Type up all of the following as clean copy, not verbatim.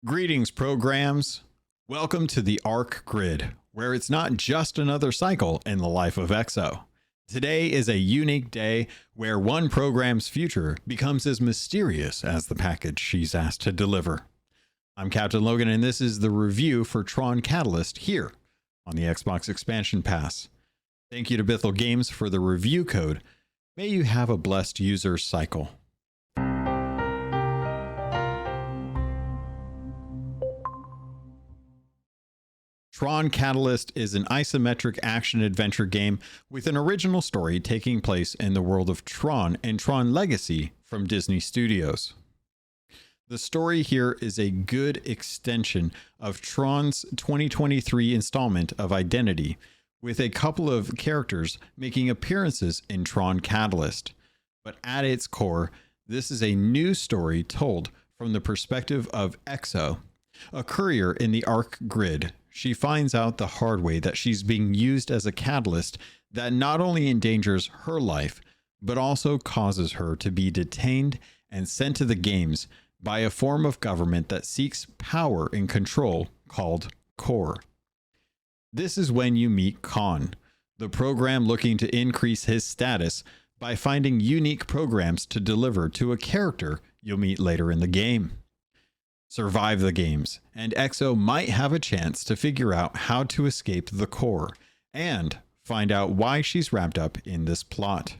Greetings, programs. Welcome to the Ark Grid, where it's not just another cycle in the life of EXO. Today is a unique day where one program's future becomes as mysterious as the package she's asked to deliver. I'm Captain Logan, and this is the review for Tron Catalyst here on the Xbox Expansion Pass. Thank you to Bithell Games for the review code. May you have a blessed user cycle. Tron Catalyst is an isometric action-adventure game with an original story taking place in the world of Tron and Tron Legacy from Disney Studios. The story here is a good extension of Tron's 2023 installment of Identity, with a couple of characters making appearances in Tron Catalyst. But at its core, this is a new story told from the perspective of EXO, a courier in the Ark Grid. She finds out the hard way that she's being used as a catalyst that not only endangers her life, but also causes her to be detained and sent to the games by a form of government that seeks power and control called Core. This is when you meet Khan, the program looking to increase his status by finding unique programs to deliver to a character you'll meet later in the game. Survive the games, and EXO might have a chance to figure out how to escape the Core and find out why she's wrapped up in this plot.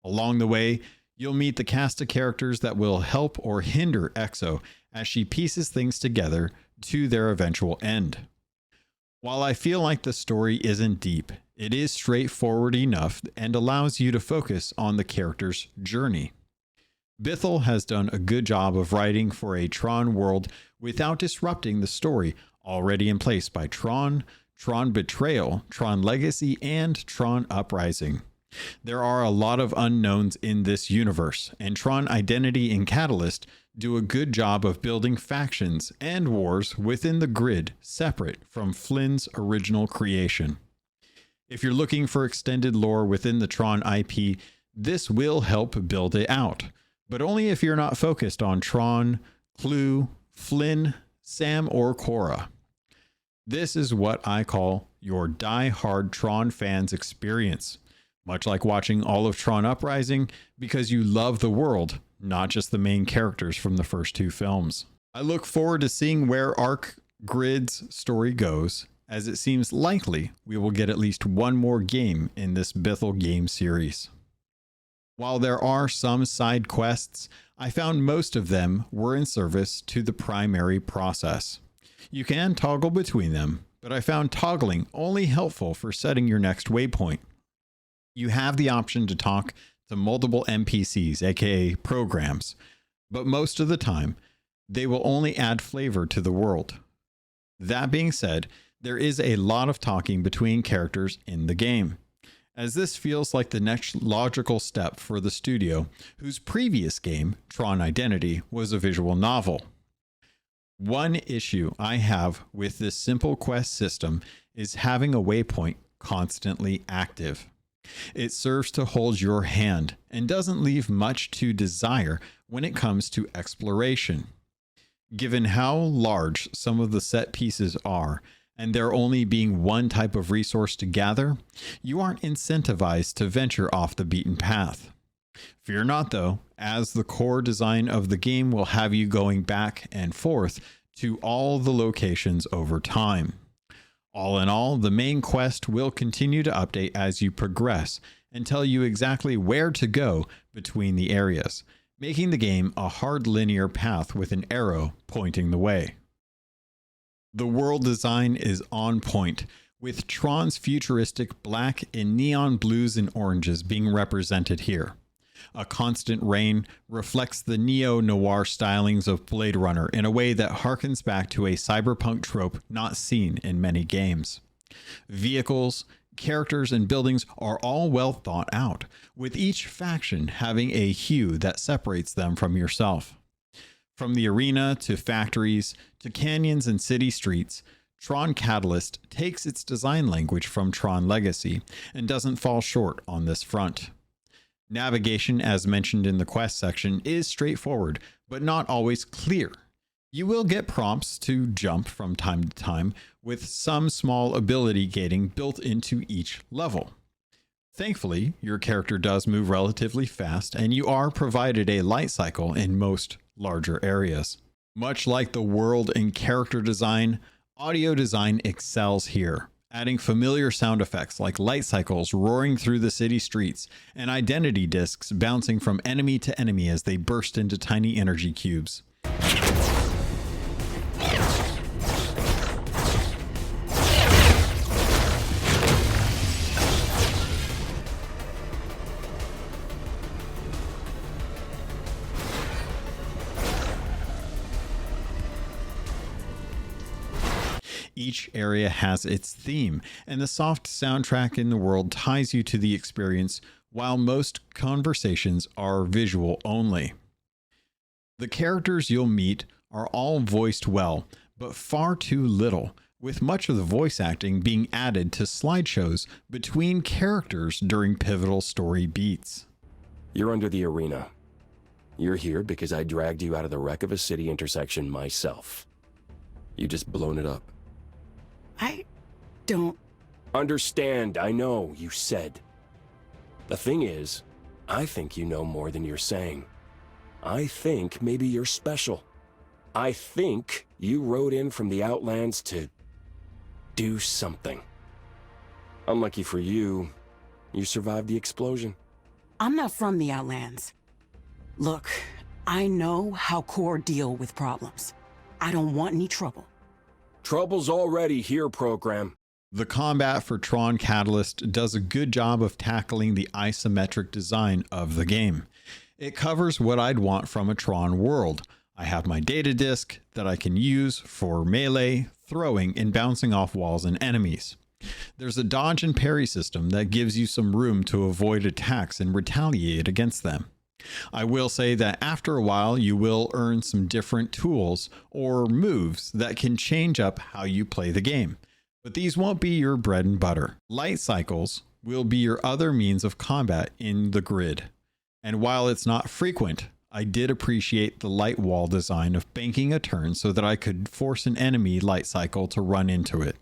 Along the way, you'll meet the cast of characters that will help or hinder EXO as she pieces things together to their eventual end. While I feel like the story isn't deep, it is straightforward enough and allows you to focus on the character's journey. Bithell has done a good job of writing for a Tron world without disrupting the story already in place by Tron, Tron Betrayal, Tron Legacy, and Tron Uprising. There are a lot of unknowns in this universe, and Tron Identity and Catalyst do a good job of building factions and wars within the grid separate from Flynn's original creation. If you're looking for extended lore within the Tron IP, this will help build it out, but only if you're not focused on Tron, Clue, Flynn, Sam, or Cora. This is what I call your die-hard Tron fans experience, much like watching all of Tron Uprising because you love the world, not just the main characters from the first two films. I look forward to seeing where Ark Grid's story goes, as it seems likely we will get at least one more game in this Bithell game series. While there are some side quests, I found most of them were in service to the primary process. You can toggle between them, but I found toggling only helpful for setting your next waypoint. You have the option to talk to multiple NPCs, aka programs, but most of the time, they will only add flavor to the world. That being said, there is a lot of talking between characters in the game, as this feels like the next logical step for the studio, whose previous game, Tron Identity, was a visual novel. One issue I have with this simple quest system is having a waypoint constantly active. It serves to hold your hand and doesn't leave much to desire when it comes to exploration. Given how large some of the set pieces are, and there only being one type of resource to gather, you aren't incentivized to venture off the beaten path. Fear not though, as the core design of the game will have you going back and forth to all the locations over time. All in all, the main quest will continue to update as you progress and tell you exactly where to go between the areas, making the game a hard linear path with an arrow pointing the way. The world design is on point, with Tron's futuristic black and neon blues and oranges being represented here. A constant rain reflects the neo-noir stylings of Blade Runner in a way that harkens back to a cyberpunk trope not seen in many games. Vehicles, characters, and buildings are all well thought out, with each faction having a hue that separates them from yourself. From the arena to factories to canyons and city streets, Tron Catalyst takes its design language from Tron Legacy and doesn't fall short on this front. Navigation, as mentioned in the quest section, is straightforward, but not always clear. You will get prompts to jump from time to time, with some small ability gating built into each level. Thankfully, your character does move relatively fast, and you are provided a light cycle in most larger areas. Much like the world and character design, audio design excels here, adding familiar sound effects like light cycles roaring through the city streets and identity discs bouncing from enemy to enemy as they burst into tiny energy cubes. Each area has its theme, and the soft soundtrack in the world ties you to the experience, while most conversations are visual only. The characters you'll meet are all voiced well, but far too little, with much of the voice acting being added to slideshows between characters during pivotal story beats. You're under the arena. You're here because I dragged you out of the wreck of a city intersection myself. You just blown it up. I don't understand. I know, you said. The thing is, I think you know more than you're saying. I think maybe you're special. I think you rode in from the Outlands to do something. Unlucky for you, you survived the explosion. I'm not from the Outlands. Look, I know how Core deal with problems. I don't want any trouble. Trouble's already here, program. The combat for Tron Catalyst does a good job of tackling the isometric design of the game. It covers what I'd want from a Tron world. I have my data disk that I can use for melee, throwing, and bouncing off walls and enemies. There's a dodge and parry system that gives you some room to avoid attacks and retaliate against them. I will say that after a while you will earn some different tools or moves that can change up how you play the game, but these won't be your bread and butter. Light cycles will be your other means of combat in the grid, and while it's not frequent, I did appreciate the light wall design of banking a turn so that I could force an enemy light cycle to run into it.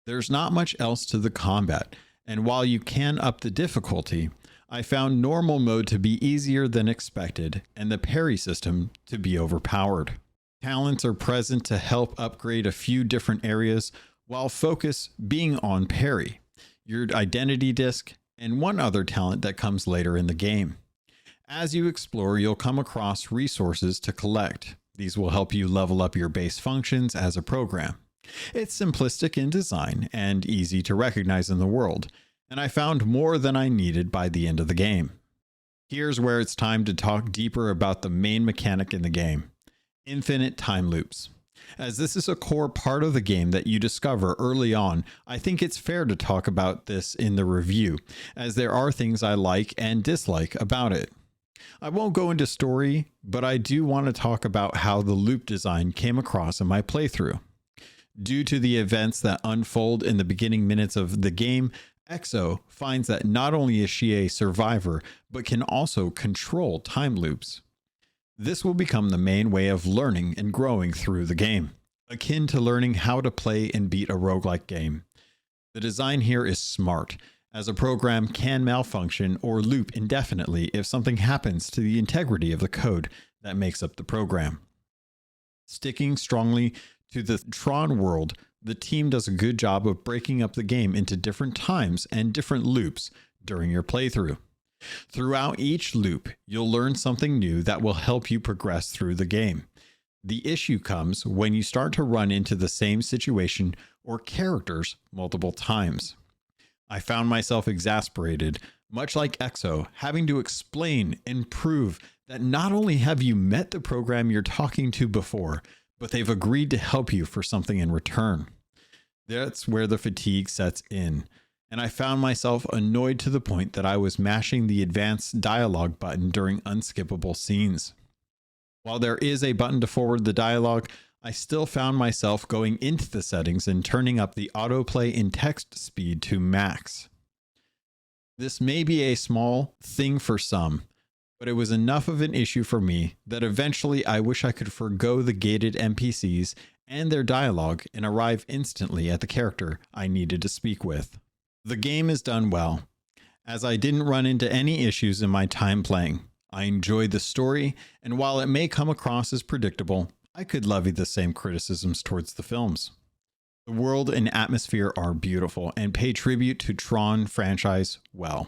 There's not much else to the combat, and while you can up the difficulty, I found normal mode to be easier than expected and the parry system to be overpowered. Talents are present to help upgrade a few different areas, while focus being on parry, your identity disc, and one other talent that comes later in the game. As you explore, you'll come across resources to collect. These will help you level up your base functions as a program. It's simplistic in design and easy to recognize in the world, and I found more than I needed by the end of the game. Here's where it's time to talk deeper about the main mechanic in the game: infinite time loops. As this is a core part of the game that you discover early on, I think it's fair to talk about this in the review, as there are things I like and dislike about it. I won't go into story, but I do want to talk about how the loop design came across in my playthrough. Due to the events that unfold in the beginning minutes of the game, EXO finds that not only is she a survivor, but can also control time loops. This will become the main way of learning and growing through the game, akin to learning how to play and beat a roguelike game. The design here is smart, as a program can malfunction or loop indefinitely if something happens to the integrity of the code that makes up the program. Sticking strongly to the Tron world, the team does a good job of breaking up the game into different times and different loops during your playthrough. Throughout each loop, you'll learn something new that will help you progress through the game. The issue comes when you start to run into the same situation or characters multiple times. I found myself exasperated, much like EXO, having to explain and prove that not only have you met the program you're talking to before, but they've agreed to help you for something in return. That's where the fatigue sets in, and I found myself annoyed to the point that I was mashing the advanced dialogue button during unskippable scenes. While there is a button to forward the dialogue, I still found myself going into the settings and turning up the autoplay in text speed to max. This may be a small thing for some, but it was enough of an issue for me that eventually I wish I could forgo the gated NPCs and their dialogue and arrive instantly at the character I needed to speak with. The game is done well, as I didn't run into any issues in my time playing. I enjoyed the story, and while it may come across as predictable, I could levy the same criticisms towards the films. The world and atmosphere are beautiful and pay tribute to Tron franchise well.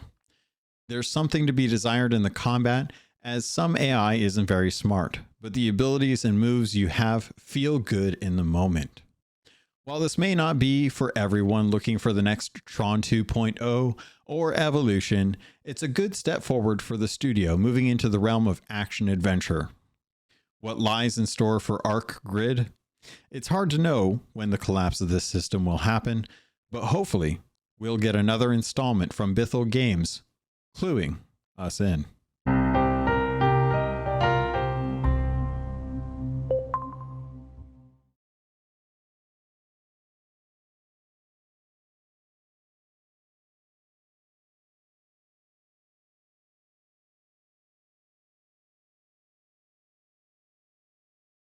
There's something to be desired in the combat, as some AI isn't very smart, but the abilities and moves you have feel good in the moment. While this may not be for everyone looking for the next Tron 2.0 or Evolution, it's a good step forward for the studio moving into the realm of action-adventure. What lies in store for Ark Grid? It's hard to know when the collapse of this system will happen, but hopefully we'll get another installment from Bithell Games cluing us in.